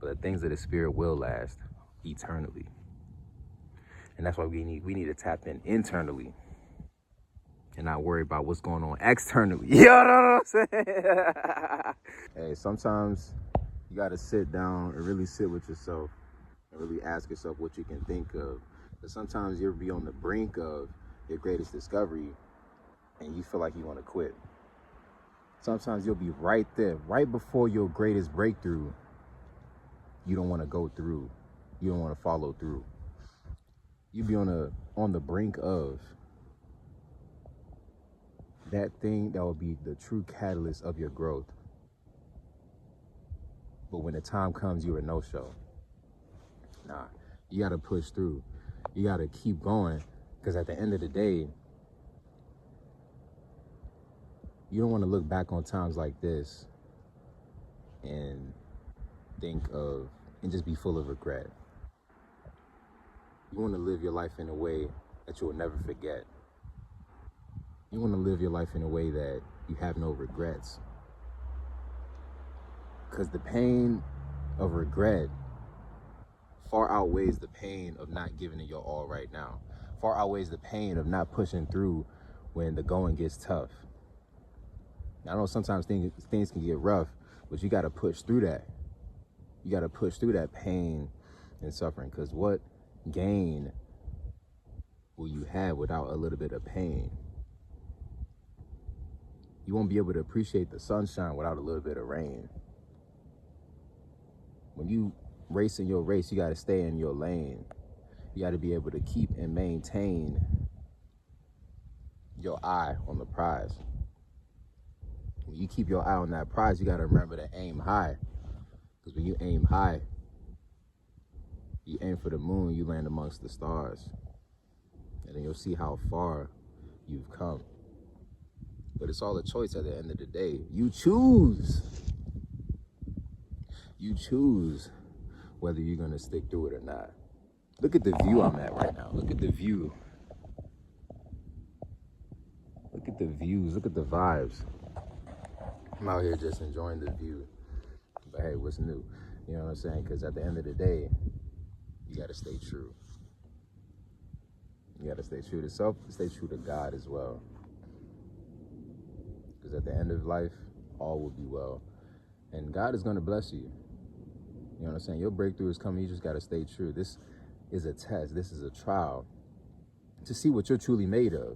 but the things of the spirit will last eternally. And that's why we need to tap in internally and not worry about what's going on externally. You know what I'm saying? Hey, sometimes you got to sit down and really sit with yourself and really ask yourself what you can think of. Because sometimes you'll be on the brink of your greatest discovery and you feel like you want to quit. Sometimes you'll be right there, right before your greatest breakthrough. You don't want to go through. You don't want to follow through. You be on the brink of that thing that will be the true catalyst of your growth. But when the time comes, you're a no-show. Nah, you got to push through. You got to keep going, because at the end of the day, you don't want to look back on times like this and just be full of regret. You want to live your life in a way that you will never forget. You want to live your life in a way that you have no regrets. Because the pain of regret far outweighs the pain of not giving it your all right now. Far outweighs the pain of not pushing through when the going gets tough. I know sometimes things can get rough, but you got to push through that. You got to push through that pain and suffering, because what gain will you have without a little bit of pain? You won't be able to appreciate the sunshine without a little bit of rain. When you race in your race, you got to stay in your lane. You got to be able to keep and maintain your eye on the prize. When you keep your eye on that prize, you got to remember to aim high. Because when you aim high, you aim for the moon, you land amongst the stars. And then you'll see how far you've come. But it's all a choice at the end of the day. You choose. You choose whether you're going to stick through it or not. Look at the view I'm at right now. Look at the view. Look at the views. Look at the vibes. I'm out here just enjoying the view. But hey, what's new? You know what I'm saying? Because at the end of the day, you got to stay true. You got to stay true to self, stay true to God as well. Because at the end of life, all will be well. And God is going to bless you. You know what I'm saying? Your breakthrough is coming. You just got to stay true. This is a test. This is a trial to see what you're truly made of.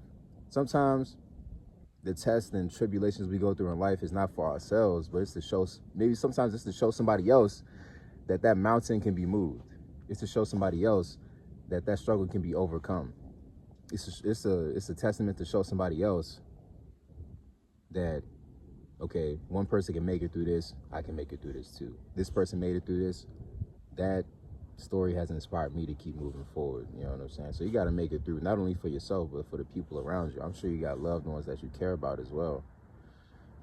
Sometimes the tests and tribulations we go through in life is not for ourselves, but it's to show, maybe sometimes it's to show somebody else that that mountain can be moved. It's to show somebody else that that struggle can be overcome. It's a testament to show somebody else that, okay, one person can make it through this, I can make it through this too. This person made it through this. That story has inspired me to keep moving forward. You know what I'm saying? So you got to make it through, not only for yourself, but for the people around you. I'm sure you got loved ones that you care about as well.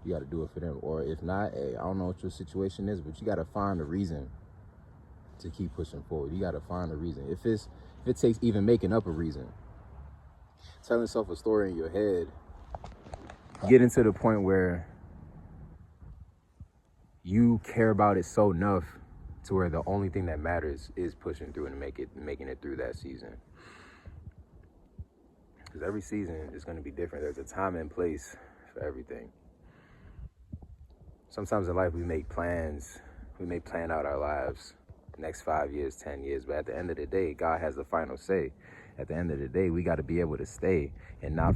You got to do it for them. Or if not, hey, I don't know what your situation is, but you got to find a reason to keep pushing forward. You got to find a reason. If it takes even making up a reason, telling yourself a story in your head, getting to the point where you care about it so enough to where the only thing that matters is pushing through and making it through that season. Because every season is going to be different. There's a time and place for everything. Sometimes in life we make plans. We may plan out our lives, next 5 years, 10 years. But at the end of the day, God has the final say. At the end of the day, we got to be able to stay and not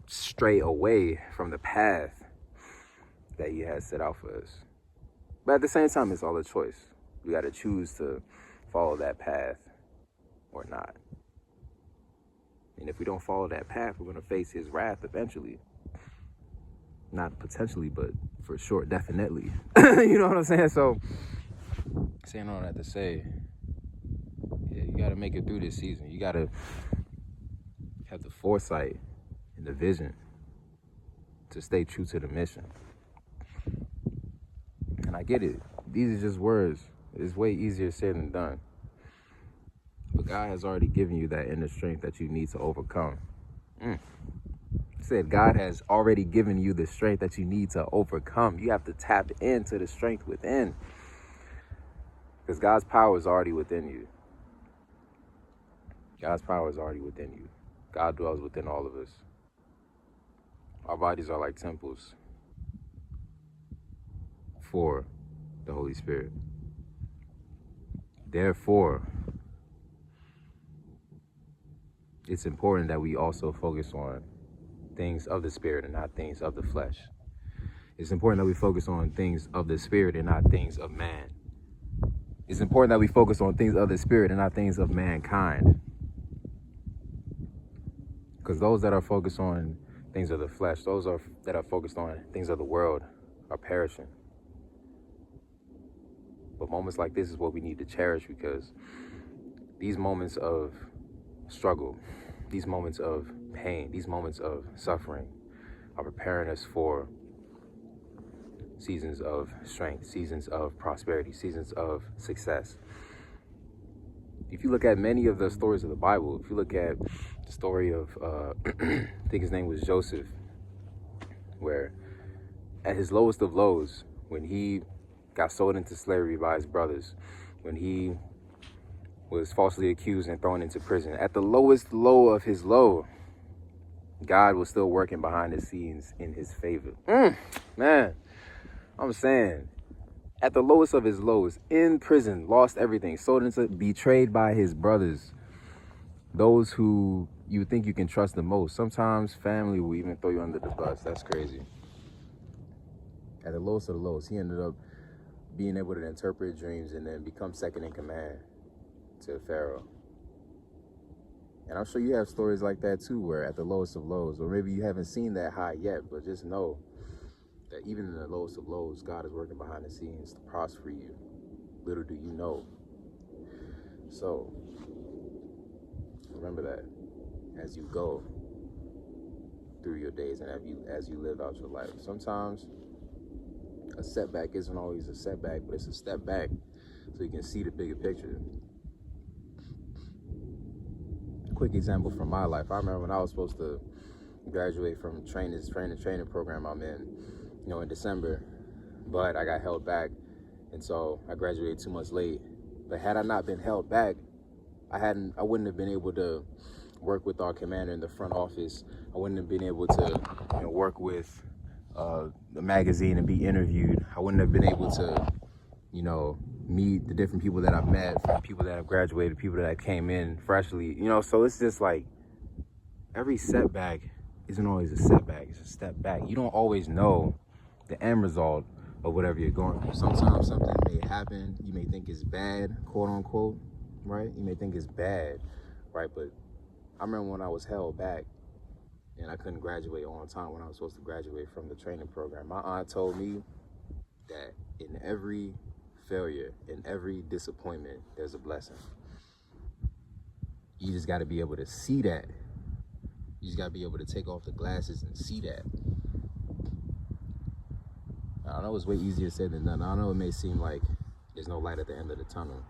stray away from the path that He has set out for us. But at the same time, it's all a choice. We got to choose to follow that path or not. And if we don't follow that path, we're going to face His wrath eventually. Not potentially, but for sure, definitely. You know what I'm saying? So, saying all that to say, yeah, you got to make it through this season. You got to have the foresight and the vision to stay true to the mission. And I get it. These are just words. It's way easier said than done. But God has already given you that inner strength that you need to overcome. Said God has already given you the strength that you need to overcome. You have to tap into the strength within. Because God's power is already within you. God's power is already within you. God dwells within all of us. Our bodies are like temples for the Holy Spirit. Therefore, it's important that we also focus on things of the Spirit and not things of the flesh. It's important that we focus on things of the Spirit and not things of man. It's important that we focus on things of the Spirit and not things of mankind. Because those that are focused on things of the flesh, that are focused on things of the world are perishing. But moments like this is what we need to cherish, because these moments of struggle, these moments of pain, these moments of suffering are preparing us for seasons of strength, seasons of prosperity, seasons of success. If you look at many of the stories of the Bible, if you look at the story of, I think his name was Joseph, where at his lowest of lows, when he got sold into slavery by his brothers, when he was falsely accused and thrown into prison, at the lowest low of his low, God was still working behind the scenes in his favor. Man, I'm saying, at the lowest of his lows, in prison, lost everything, sold into, betrayed by his brothers, those who you think you can trust the most. Sometimes family will even throw you under the bus. That's crazy. At the lowest of the lows, he ended up being able to interpret dreams and then become second in command to Pharaoh. And I'm sure you have stories like that too, where at the lowest of lows, or maybe you haven't seen that high yet, but just know that even in the lowest of lows, God is working behind the scenes to prosper you. Little do you know. So remember that as you go through your days and as you live out your life. Sometimes a setback isn't always a setback, but it's a step back so you can see the bigger picture. Quick example from my life. I remember when I was supposed to graduate from training program I'm in, in December, but I got held back, and so I graduated 2 months late. But had I not been held back, I wouldn't have been able to work with our commander in the front office. I wouldn't have been able to work with the magazine and be interviewed. I wouldn't have been able to meet the different people that I've met, from people that have graduated, people that came in freshly, so it's just like every setback isn't always a setback, it's a step back. You don't always know the end result of whatever you're going through. Sometimes something may happen, you may think it's bad, quote unquote, right? You may think it's bad, right? But I remember when I was held back and I couldn't graduate on time when I was supposed to graduate from the training program. My aunt told me that in every failure, in every disappointment, there's a blessing. You just got to be able to see that. You just got to be able to take off the glasses and see that. I know it's way easier said than done. I know it may seem like there's no light at the end of the tunnel,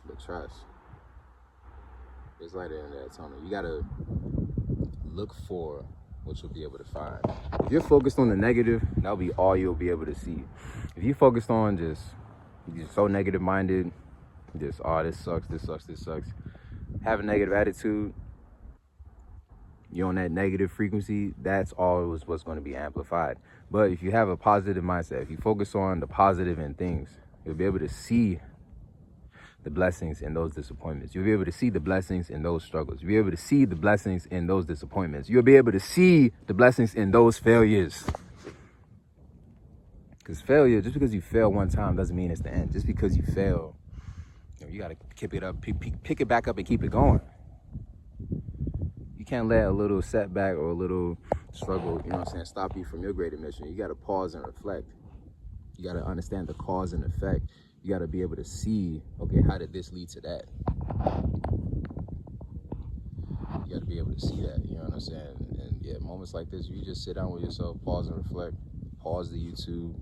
but trust, there's light at the end of that tunnel. You got to look for what you'll be able to find. If you're focused on the negative, that'll be all you'll be able to see. If you focused on you're so negative minded, this sucks, this sucks, have a negative attitude, you're on that negative frequency, that's always what's going to be amplified. But if you have a positive mindset, if you focus on the positive in things, you'll be able to see the blessings in those disappointments. You'll be able to see the blessings in those struggles. You'll be able to see the blessings in those disappointments. You'll be able to see the blessings in those failures. Because failure, just because you fail one time doesn't mean it's the end. Just because you fail, you got to keep it up, pick it back up and keep it going. You can't let a little setback or a little struggle, stop you from your greater mission. You got to pause and reflect. You got to understand the cause and effect. You got to be able to see, okay, how did this lead to that? You got to be able to see that, you know what I'm saying? And yeah, moments like this, you just sit down with yourself, pause and reflect, pause the YouTube,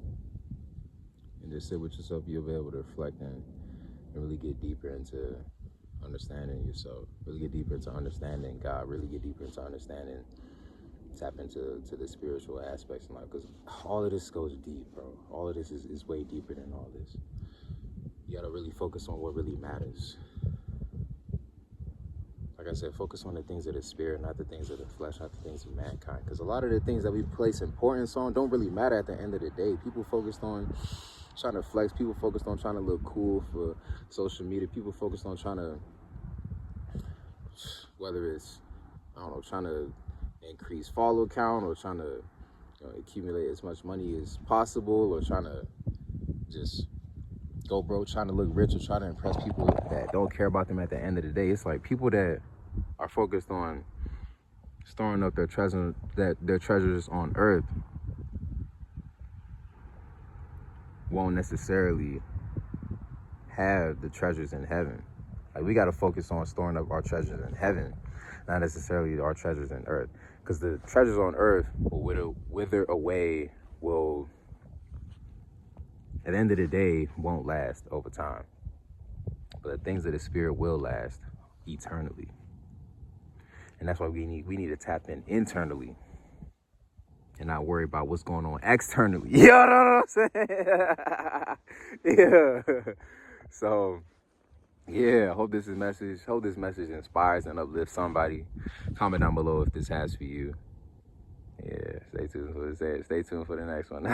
and just sit with yourself. You'll be able to reflect and really get deeper into understanding yourself, really get deeper into understanding God, really get deeper into understanding tap into the spiritual aspects in life, because all of this goes deep, bro. All of this is way deeper than all this. You gotta really focus on what really matters. Like I said, focus on the things of the spirit, not the things of the flesh, not the things of mankind. Because a lot of the things that we place importance on don't really matter at the end of the day. People focused on trying to flex. People focused on trying to look cool for social media. People focused on trying to, whether it's, I don't know, trying to increase follow count, or trying to accumulate as much money as possible, or trying to just go broke, trying to look rich, or trying to impress people that don't care about them at the end of the day. It's like people that are focused on storing up their treasures on earth won't necessarily have the treasures in heaven. Like, we got to focus on storing up our treasures in heaven, not necessarily our treasures in earth. Because the treasures on earth will wither away, will, at the end of the day, won't last over time. But the things of the spirit will last eternally. And that's why we need to tap in internally and not worry about what's going on externally. You know what I'm saying? Yeah. So, yeah, hope this message inspires and uplifts somebody. Comment down below if this has for you. Yeah, stay tuned for the next one.